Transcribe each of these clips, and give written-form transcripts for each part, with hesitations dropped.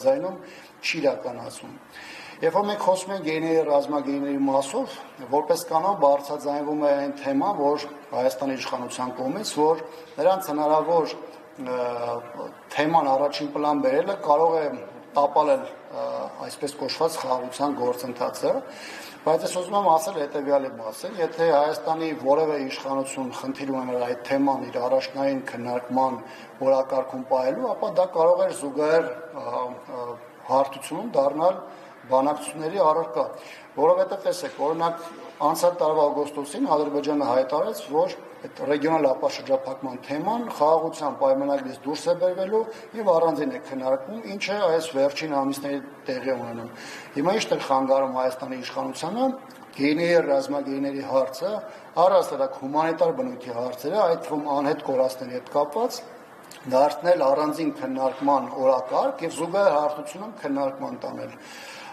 Զայնում չի իրականացում։ Երբ որ մենք խոսում ենք գեների ռազմագեների մասով, որպես կանոն բարձրաձայնվում է այն թեման, որ Հայաստանի իշխանության կողմից, որ նրանց հնարավոր թեման առաջին պլան բերելը կարող է տապալել այսպես կոչված խաղաղության գործընթացը, բայց ես ուզում եմ ասել հետևյալի մասին, եթե Հայաստանի որևէ իշխանություն խնդիր ուներ այդ թեման իր առաջնային քննարկման օրակարգում պահելու, ապա դա կարող էր զուգահեռ հարթությունում դառնալ բանակցությունների առարկա, որովհետև տեսեք, օրինակ անցյալ տարվա օգոստոսին Ադրբեջանը հայտարարեց, որ այդ ռեգիոնալ ապաշրջափակման թեման խաղաղության պայմանագրից դուրս է բերվելու եւ առանձին է քննարկվում, ինչը այս վերջին ամիսների տեղի ունենում։ Հիմա ինչ է խանգարում Հայաստանի իշխանությանը գեների ռազմագեների հարցը, առհասարակ հումանիտար բնույթի հարցերը, այդ թվում անհետ կորածների հետ կապված դարձնել առանձին քննարկման օրակարգ եւ զուգահեռ հարթությունում քննարկման տանել։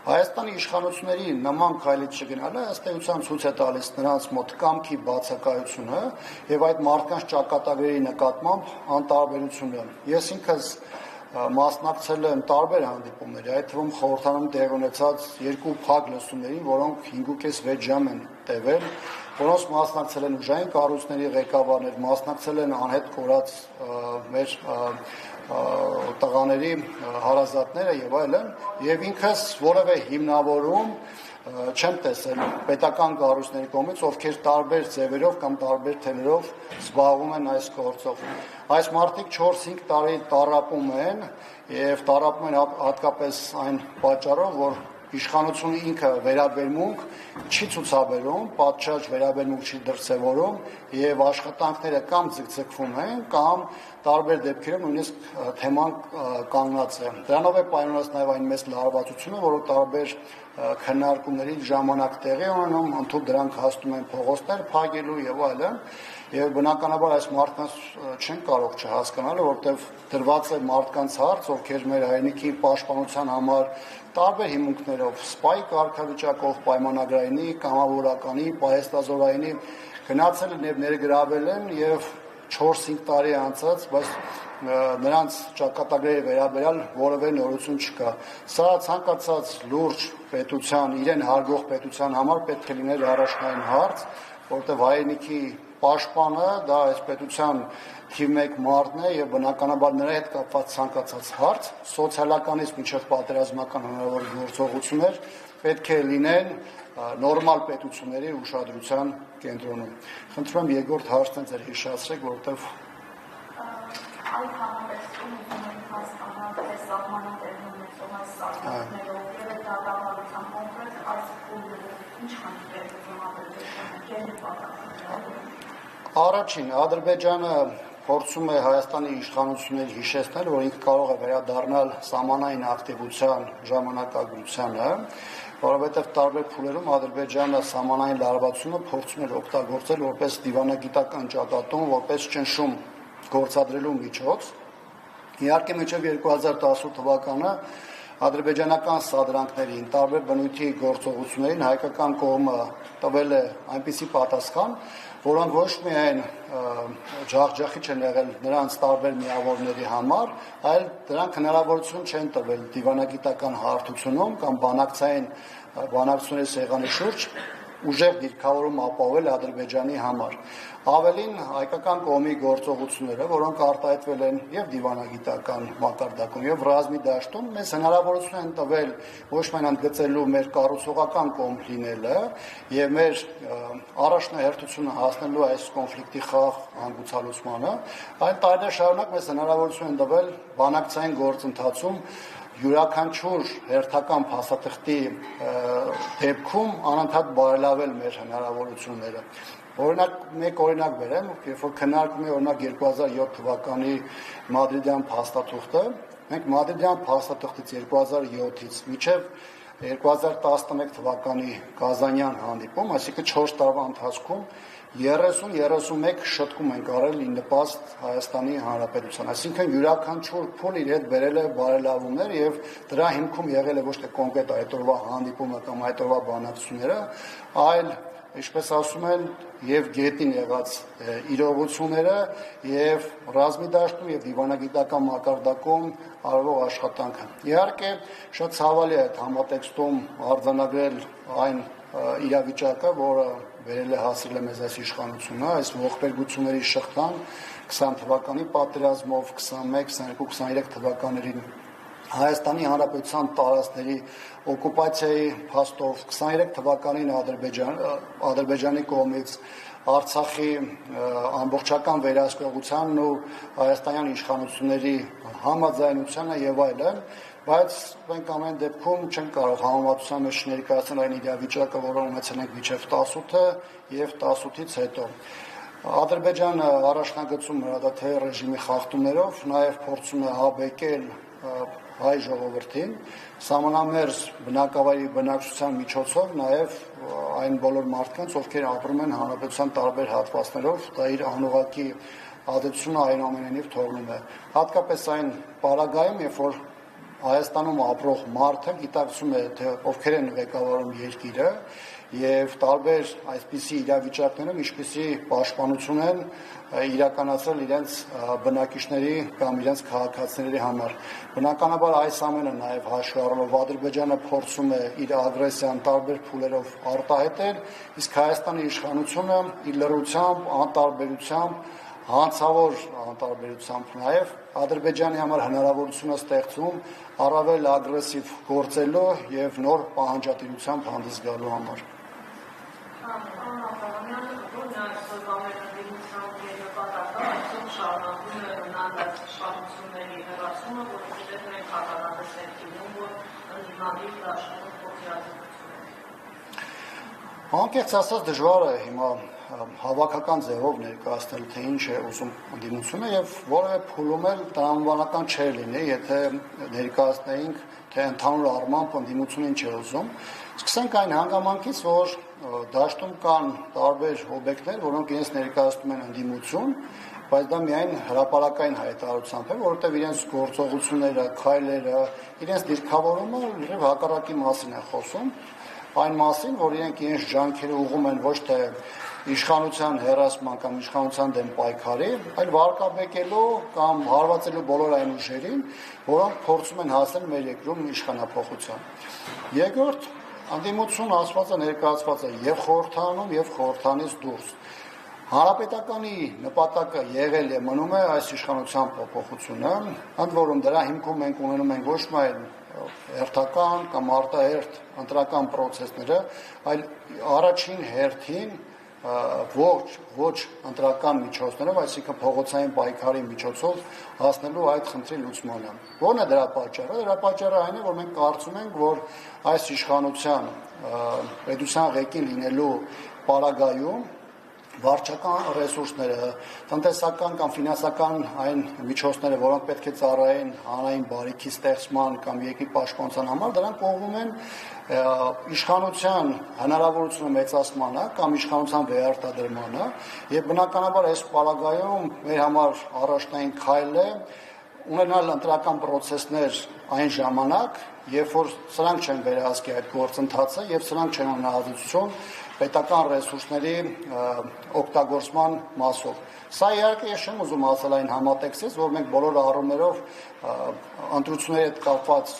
Հայաստանի իշխանությունների նման քայլից չգնալը ըստ էության ցույց է տալիս նրանց մոտ կամքի բացակայությունը եւ այդ մարդկանց ճակատագրերի նկատմամբ անտարբերությունը։ Ես ինքս մասնակցել եմ տարբեր հանդիպումների, այդ թվում խորհրդարանում տեղ ունեցած երկու փակ լսումներին, որոնք 5.5-6 ժամ են տևել, որոնց մասնակցել են ուժային կառույցների ղեկավարներ, մասնակցել են անհետ կորած մեր տղաների հարազատները եւ այլն, եւ ինքս որևէ հիմնավորում չեմ տեսել պետական կառույցների կողմից, ովքեր տարբեր ձևերով կամ տարբեր թեմերով զբաղվում են այս գործով։ Այս մարդիկ 4-5 տարի տառապում են եւ տառապում են հատկապես այն պատճառով, որ իշխանությունը ինքը վերաբերմունք չի ցուցաբերում, պատշաճ վերաբերմունք չի դրսևորում եւ աշխատանքները կամ ձգձգվում են, կամ տարբեր դեպքերում նույնիսկ թեման կանգնած է։ Դրանով է պայմանված նաեւ այն մեծ լարվածությունը, որ տարբեր քննարկումների ժամանակ տեղի ունենում, ընդհանուր դրանք հասնում են փողոցներ փակելու եւ այլն, եւ բնականաբար այս մարդկանց չեն կարող չհասկանալ, որովհետեւ դրված է մարդկանց հարց, ովքեր մեր հայրենիքի պաշտպանության համար տարբեր հիմունքներով, սպայի կարգավիճակով, պայմանագրայինի, կամավորականի, պահեստազորայինի գնացել են եւ ներգրավել են եւ 4-5 տարի անցած, բայց նրանց ճակատագրերի վերաբերյալ որևէ նորություն չկա։ Սա ցանկացած լուրջ պետության, իրեն հարգող պետության համար պետք է լիներ առաջնային հարց, որտեղ հայրենիքի պաշտպանը դա այս պետության թիվ 1 մարդն է եւ բնականաբար նրա հետ կապված ցանկացած հարց, սոցիալականից մինչեւ պատերազմական հնարավոր գործողություններ պետք է լինեն նորմալ պետությունների ուշադրության կենտրոնում։ Խնդրում եմ երկրորդ հարցն ձեր հիշեցրեք, որովհետեւ այդ համատեսում ունենք հասկանալ, թե սահմանատերն ունեցող այս սահմաններով եւ դատավարության կոնկրետ այս փուլերով ինչ խնդիրներ Առաջին, Ադրբեջանը փորձում է Հայաստանի իշխանությունների հիշեցնել, որ ինքը կարող է վերադառնալ սահմանային ակտիվության ժամանակագրությանը, որովհետև տարբեր փուլերում Ադրբեջանը սահմանային լարվածությունը փորձում էր օգտագործել որպես դիվանագիտական ճակատում, որպես ճնշում գործադրելու միջոց։ Իհարկե մինչև 2018 թվականը ադրբեջանական սադրանքներին, տարբեր բնույթի գործողություններին հայկական կողմը տվել է այնպիսի պատասխան, որոնք ոչ միայն ջախջախիչ են եղել նրանց տարբեր միավորների համար, այլ դրանք հնարավորություն չեն տվել դիվանագիտական հարթությունում կամ բանակցությունների սեղանի շուրջ ուժեղ դիրքավորում ապահովել Ադրբեջանի համար։ Ավելին հայկական կողմի գործողությունները, որոնք արտահայտվել են եւ դիվանագիտական մակարդակում եւ ռազմի դաշտում, մեզ հնարավորություն են տվել ոչ միայն ընդգծելու մեր կառուցողական կողմ լինելը եւ մեր առաջնահերթությունը հասնելու այս կոնֆլիկտի խաղաղ հանգուցալուծմանը, այլ տարիներ շարունակ մեզ հնարավորություն են տվել բանակցային գործընթացում յուրաքանչյուր հերթական փաստաթղթի դեպքում անընդհատ բարելավել մեր հնարավորությունները։ Օրինակ, մեկ օրինակ բերեմ, երբ որ քննարկում է օրինակ 2007 թվականի Մադրիդյան փաստաթուղթը, մենք Մադրիդյան փաստաթղթից 2007-ից մինչև 2011 թվականի Կազանյան հանդիպում, այսինքն 4 տարվա ընթացքում 30-31 շտկում ենք արել նպաստ Հայաստանի Հանրապետության, այսինքն յուրաքանչյուր փուլ իր հետ բերել է բարելավումներ եւ դրա հիմքում եղել է ոչ թե կոնկրետ այդ օրվա հանդիպումը կամ այդ օրվա բանակցությունները, այլ ինչպես ասում են, եւ գետին եղած իրողությունները եւ ռազմի դաշտում եւ դիվանագիտական մակարդակում արվող աշխատանքը։ Իհարկե, շատ ցավալի է այդ համատեքստում արձանագրել այն իրավիճակը, որը վերել է հասել է մեզ այս իշխանությունը, այս ողբերգությունների շղթան 20 թվականի պատերազմով, 21, 22, 23 թվականներին Հայաստանի Հանրապետության տարածքների օկուպացիայի փաստով 23 թվականին Ադրբեջանի կողմից Արցախի ամբողջական վերահսկողությանն ու հայաստանյան իշխանությունների համաձայնությանը եւ այլն, բայց մենք ամեն դեպքում չենք կարող համեմատության մեջ ներկայացնել այն իրավիճակը, որը ունեցել ենք մինչև 18-ը եւ 18-ից հետո։ Ադրբեջանը առաջնագծում հրադադարի ռեժիմի խախտումներով նաեւ փորձում է հաբեկել հայ ժողովրդին, սահմանամերձ բնակավայրի բնակչության միջոցով նաև այն բոլոր մարդկանց, ովքեր ապրում են հանրապետության տարբեր հատվածներով, դա իր անուղղակի ազդեցությունը այնուամենայնիվ թողնում է։ Հատկապես այն պարագայում, երբ որ Հայաստանում ապրող մարդը գիտակցում է, թե ովքեր են ղեկավարում երկիրը եւ տարբեր այսպիսի իրավիճակներում ինչպիսի պաշտպանություն են իրականացրել իրենց բնակիչների կամ իրենց քաղաքացիների համար։ Բնականաբար այս ամենը նաև հաշվի առնելով Ադրբեջանը փորձում է իր ագրեսիան տարբեր փուլերով արտահայտել, իսկ Հայաստանի իշխանությունը իր լռությամբ, անտարբերությամբ, հանցավոր անտարբերությամբ նաև Ադրբեջանի համար հնարավորություն է ստեղծում առավել ագրեսիվ գործելու եւ նոր պահանջատիրությամբ հանդես գալու համար։ Անկեղծ ասած դժվար է հիմա հավաքական ձևով ներկայացնել, թե ինչ է ուզում ընդդիմությունը եւ որևէ փուլում էլ տրամաբանական չէր լինի, եթե ներկայացնեինք, թե ընդհանուր առմամբ ընդդիմությունը ինչ է ուզում։ Սկսենք այն հանգամանքից, որ դաշտում կան տարբեր օբյեկտներ, որոնք իրենց ներկայացնում են ընդդիմություն, բայց դա միայն հրապարակային հայտարարությամբ է, որովհետև իրենց գործողությունները, քայլերը, իրենց դիրքավորումը լրիվ հակառակի մասին է խոսում, այն մասին, որ իրենք իրենց ջանքերը ուղղում են ոչ թե իշխանության հեռացման կամ իշխանության դեմ պայքարի, այլ վարկաբեկելու կամ հարվածելու բոլոր այն ուժերին, որոնք փորձում են հասնել մեր երկրում իշխանափոխության։ Երկրորդ, ընդդիմություն ասվածը ներկայացված է եւ խորհրդանում, եւ խորհրդանից դուրս։ Հանրապետականի նպատակը եղել է մնում է այս իշխանության փոփոխությունը, ընդ որում դրա հիմքում մենք ունենում ենք ոչ միայն հերթական կամ արտահերթ ընտրական process-ները, այլ առաջին հերթին ոչ ընտրական միջոցներով, այսինքն փողոցային պայքարի միջոցով հասնելու այդ խնդրի լուծմանը։ Ո՞րն է դրա պատճառը։ Դրա պատճառը այն է, որ մենք կարծում ենք, որ այս իշխանության պետության ղեկին լինելու պարագայում վարչական ռեսուրսները, տնտեսական կամ ֆինանսական այն միջոցները, որոնք պետք է ծառայեն հանրային բարիքի ստեղծման կամ երկրի պաշտպանության համար, դրանք կողմում են իշխանության հնարավորությունը մեծացմանը կամ իշխանության վերարտադրմանը, եւ բնականաբար այս պարագայում մեր համար առաջնային քայլը ունենալ ընտրական process-ներ այն ժամանակ, երբ որ սրանք չեն վերահսկի այդ գործընթացը եւ սրանք չեն ունենալություն պետական ռեսուրսների օգտագործման մասով։ Սա իհարկե ես չեմ ուզում ասել այն համատեքստից, որ մենք բոլոր առումներով ընտրությունների հետ կապված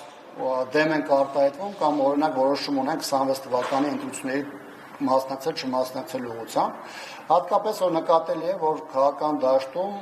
դեմ ենք արտահայտվում կամ օրինակ որոշում ունենք 26 թվականի ընտրությունների մասնակցել չմասնակցելու ուղղությամբ, հատկապես որ նկատելի է, որ քաղաքական դաշտում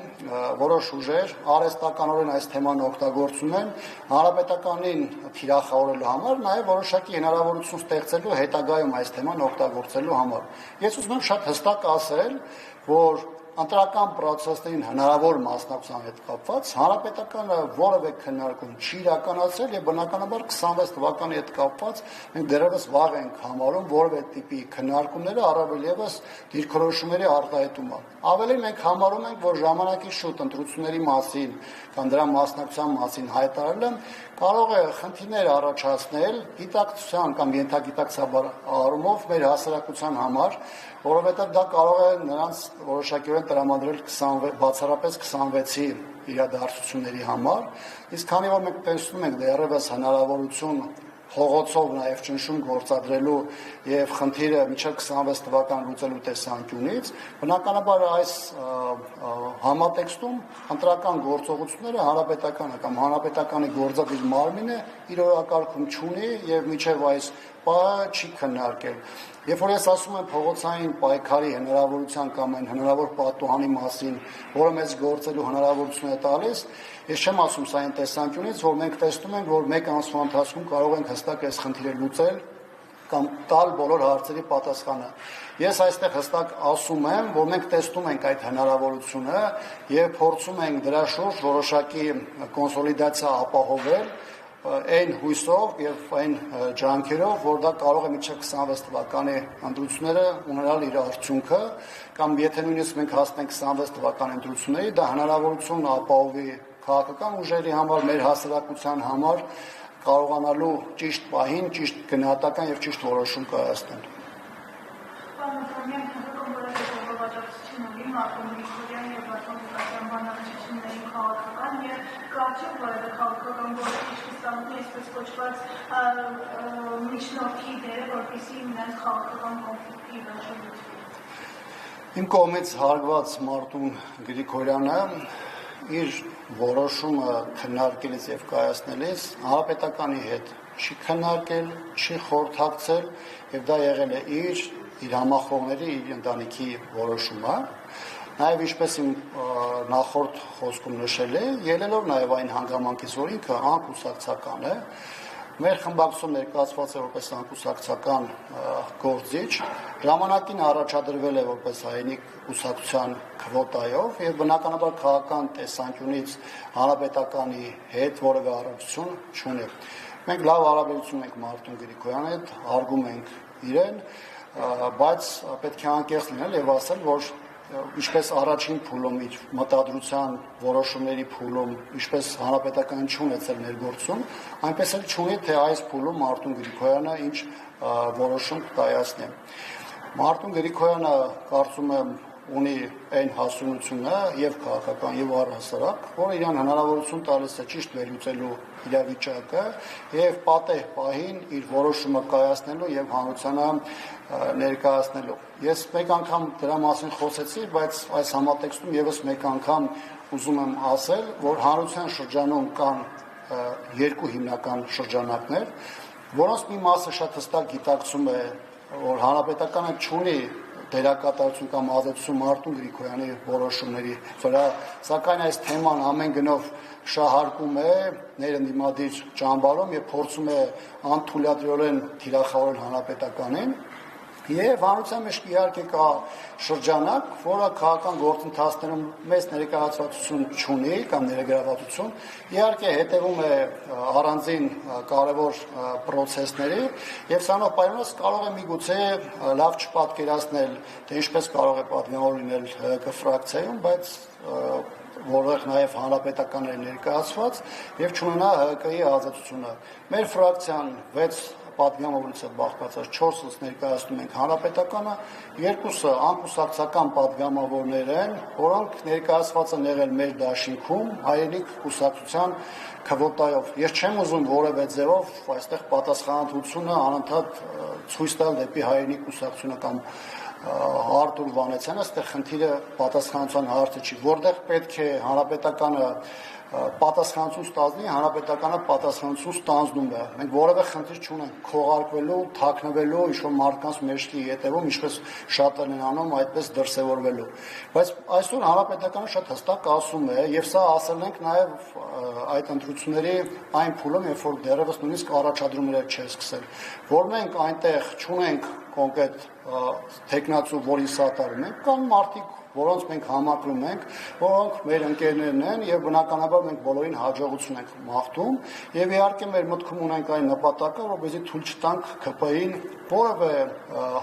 որոշ ուժեր արհեստականորեն այս թեման օգտագործում են հանրապետականին թիրախավորելու համար, նաև որոշակի հնարավորություն ստեղծելու հետագայում այս թեման օգտագործելու համար։ Ես ուզում եմ շատ հստակ ասել, որ ընտրական process-ներին հնարավոր մասնակցության հետ կապված հանրապետականը որևէ քննարկում չի իրականացրել եւ բնականաբար 26 թվականի հետ կապված մենք դեռևս վաղ ենք համարում որևէ տիպի քննարկումները առավել եւս դիրքորոշումների արտահայտումը։ Ավելի մենք համարում ենք, որ ժամանակի շուտ ընտրությունների մասին կամ դրա մասնակցության մասին հայտարարելը կարող է խնդիրներ առաջացնել գիտակցության կամ ենթագիտակցաբար առումով մեր հասարակության համար, որովհետև դա կարող է նրանց որոշակիորեն տրամադրել բացառապես 26-ի իրադարձությունների համար, իսկ քանի որ մենք տեսնում ենք դեռևս հնարավորություն փողոցով նաև ճնշում գործադրելու եւ խնդիրը մինչև 26 թվական լուծելու տեսանկյունից բնականաբար այս համատեքստում ընտրական գործողությունները հանրապետականը կամ հանրապետականի գործադիր մարմինը իր օրակարգում չունի եւ մինչև այս պահը չի քննարկել։ Երբ որ ես ասում եմ փողոցային պայքարի հնարավորության կամ այն հնարավոր պատուհանի մասին, որը մեզ գործելու հնարավորություն է տալիս, ես չեմ ասում սա այն տեսանկյունից, որ մենք տեսնում ենք, որ մեկ ամսվա ընթացքում կարող ենք հստակ այս խնդիրը լուծել կամ տալ բոլոր հարցերի պատասխանը։ Ես այստեղ հստակ ասում եմ, որ մենք տեսնում ենք այդ հնարավորությունը եւ փորձում ենք դրա շուրջ որոշակի կոնսոլիդացիա ապահովել այն հույսով եւ այն ջանքերով, որ դա կարող է մինչեւ 26 թվականի ընտրությունները ունենալ իր արդյունքը, կամ եթե նույնիսկ մենք հասնենք 26 թվականի ընտրությունների, դա հնարավորություն ապահովի քաղաքական ուժերի համար, մեր հասարակության համար կարողանալու ճիշտ պահին, ճիշտ գնահատական եւ ճիշտ որոշում կայացնել։ Այսպես կոչված միջնորդի դերը, որպեսզի նրանց քաղաքական կոնֆլիկտի վերջացվի։ Իմ կողմից հարգված Մարտուն Գրիգորյանը իր որոշումը քննարկելիս եւ կայացնելիս հանրապետականի հետ չի քննարկել, չի խորհրդակցել եւ դա եղել է իր համախոհների, իր ընտանիքի որոշումը։ Նաև ինչպես իմ նախորդ խոսքում նշել է, ելնելով նաև այն հանգամանքից, որ ինքը անկուսակցական է, մեր խմբակցում ներկայացված է որպես անկուսակցական գործիչ, ժամանակին առաջադրվել է որպես հայինի կուսակցության քվոտայով եւ բնականաբար քաղաքական տեսանկյունից հանրապետականի հետ որևէ առնչություն չունի։ Մենք լավ հարաբերություն ենք Մարտուն Գրիգորյանի հետ, հարգում ենք իրեն, բայց պետք է անկեղծ լինել եւ ասել, որ ինչպես առաջին փուլում իր մտադրության որոշումների փուլում, ինչպես հանրապետական չունեցել ներգործում, այնպես էլ չունի, թե այս փուլում Մարտուն Գրիգորյանը ինչ որոշում կայացնի։ Մարտուն Գրիգորյանը կարծում եմ ունի այն հասունությունը եւ քաղաքական եւ առհասարակ, որը իրան հնարավորություն տալիս է ճիշտ վերլուծելու իրավիճակը եւ պատեհ պահին իր որոշումը կայացնելու եւ հանրությանը ներկայացնելու։ Ես մեկ անգամ դրա մասին խոսեցի, բայց այս համատեքստում եւս մեկ անգամ ուզում եմ ասել, որ հանրության շրջանում կան երկու հիմնական շրջանակներ, որոնց մի մասը շատ հստակ գիտակցում է, որ հանրապետականը չունի դերակատարություն կամ ազդեցություն Մարտուն Գրիգորյանի որոշումների վրա, սակայն այս թեման ամեն գնով շահարկում է ներընդդիմադիր ճամբարում եւ փորձում է անթույլատրորեն թիրախավորել հանրապետականին։ Եվ հանրության մեջ իհարկե կա շրջանակ, որը քաղաքական գործընթացներում մեծ ներկայացվածություն չունի կամ ներգրավվածություն, իհարկե հետևում է առանձին կարևոր process-ների եւ սրանով պայմանած կարող է միգուցե լավ չպատկերացնել, թե ինչպես կարող է պատգամավոր լինել ՀԿ ֆրակցիայում, բայց որովհետեւ նաեւ հանրապետական է ներկայացված եւ չունենա ՀԿ-ի ազատությունը։ Մեր ֆրակցիան 6 պատգամավորից է բաղկացած, 4-ից ներկայացնում ենք հանրապետականը, 2-ը անկուսակցական պատգամավորներ են, որոնք ներկայացված են եղել մեր դաշինքում հայրենիք կուսակցության քվոտայով։ Ես չեմ ուզում որևէ ձևով այստեղ պատասխանատվությունը անընդհատ ցույց տալ դեպի հայրենիք կուսակցությունը կամ Արտուր Վանեցյանը, այստեղ խնդիրը պատասխանատվության հարցը չի, որտեղ պետք է հանրապետականը պատասխանատվություն ստանձնի, հանրապետականը պատասխանատվություն ստանձնում է։ Մենք որևէ խնդիր չունենք քողարկվելու, թաքնվելու, ինչ-որ մարդկանց մեջքի ետևում, ինչպես շատերն են անում, այդպես դրսևորվելու։ Բայց այսօր հանրապետականը շատ հստակ ասում է, եւ սա ասել ենք նաեւ այդ ընտրությունների այն փուլում, երբ որ դեռևս նույնիսկ առաջադրումներ չէ սկսել, որ մենք այնտեղ չունենք կոնկրետ տեխնացու, որի սատարում ենք, կան մարդիկ, որոնց մենք համակրում ենք, որոնք մեր ընկերներն են եւ բնականաբար մենք բոլորին հաջողություն ենք մաղթում եւ իհարկե մեր մտքում ունենք այն նպատակը, որպեսզի թույլ չտանք ԿՊ-ին որևէ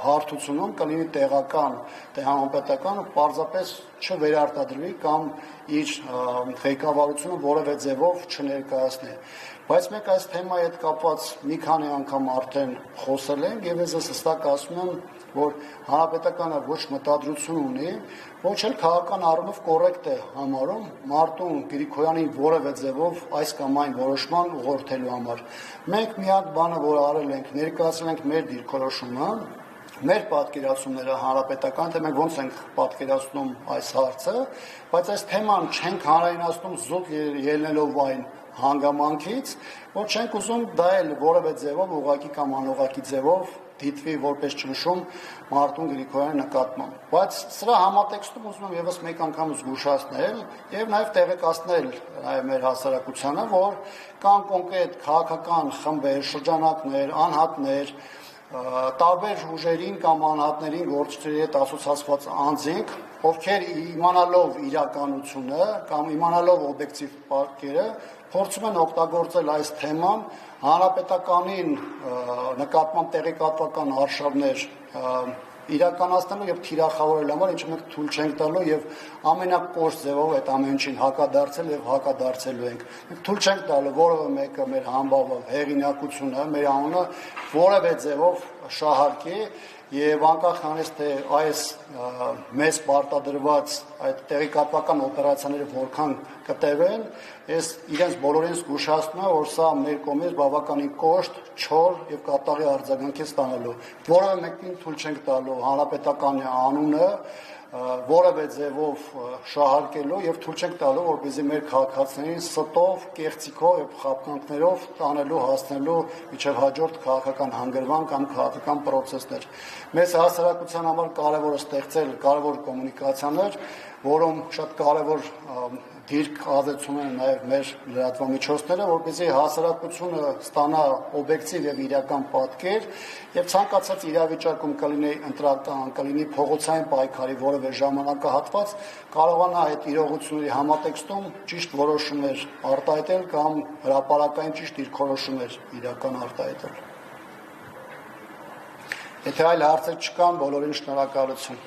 հարթությունում կլինի տեղական, թե համապետական պարզապես չվերարտադրվի կամ իր ղեկավարությունը որևէ ձևով չներկայացնի։ Բայց մենք այս թեմայի հետ կապված մի քանի անգամ արդեն խոսել ենք եւ ես հստակ ասում եմ, որ հանրապետականը ոչ մտադրություն ունի, ոչ էլ քաղաքական առումով կոռեկտ է համարում Մարտուն Գրիգորյանին որևէ ձևով այս կամ այն որոշման ուղղորդելու համար։ Մենք միակ բանը, որ արել ենք, ներկայացրել ենք մեր դիրքորոշումը, մեր պատկերացումները հանրապետական, թե մենք ոնց ենք պատկերացնում այս հարցը, բայց այս թեման չենք հանրայնացնում զուտ ելնելով այն հանգամանքից, որ չենք ուզում դա էլ որևէ ձևով ուղղակի կամ անուղղակի ձևով դիտվի որպես ճնշում Մարտուն Գրիգորյանի նկատմամբ։ Բայց սրա համատեքստում ուզում եմ եւս մեկ անգամ զգուշացնել եւ նաեւ տեղեկացնել մեր հասարակությանը, որ կան կոնկրետ քաղաքական խմբեր, շրջանակներ, անհատներ, տարբեր ուժերին կամ անհատներին գործիչների հետ ասոցացված անձինք, ովքեր իմանալով իրականությունը կամ իմանալով օբյեկտիվ պատկերը, փորձում են օգտագործել այս թեման հանրապետականին նկատմամբ տեղեկատվական արշավներ իրականացնելու եւ թիրախավորելու համար, ինչը մենք թույլ չենք տալու եւ ամենակոշտ ձևով այդ ամեն ինչին հակադարձել եւ հակադարձելու ենք։ Մենք թույլ չենք տալու որևէ մեկը մեր համբավը, հեղինակությունը, մեր անունը որևէ ձևով շահարկի եւ անկախ նրանից թե այս մեծ պարտադրված այդ տեղեկատվական օպերացիաները որքան կտևեն, ես իրենց բոլորին զգուշացնում եմ, որ սա մեր կողմից բավականին կոշտ, չոր եւ կատաղի արձագանք է ստանալու։ Որևէ մեկին թույլ չենք տալու հանրապետականի անունը որևէ ձևով շահարկելու եւ թույլ չենք տալու, որպեսզի մեր քաղաքացիներին ստով, կեղծիքով եւ խաբկանքներով տանելու, հասնելու միջև հաջորդ քաղաքական հանգրվան կամ քաղաքական process-ներ։ Մեզ հասարակության համար կարևոր է ստեղծել կարևոր կոմունիկացիաներ, որում շատ կարևոր դիրք ազդեցում են նաև մեր լրատվամիջոցները, որպեսզի հասարակությունը ստանա օբյեկտիվ եւ իրական պատկեր եւ ցանկացած իրավիճակում կլինի ընտրական, կլինի փողոցային պայքարի որևէ ժամանակահատված, կարողանա այդ իրողությունների համատեքստում ճիշտ որոշումներ արտահայտել կամ հրապարակային ճիշտ դիրքորոշումներ իրական արտահայտել։ Եթե այլ հարցեր չկան, բոլորին շնորհակալություն։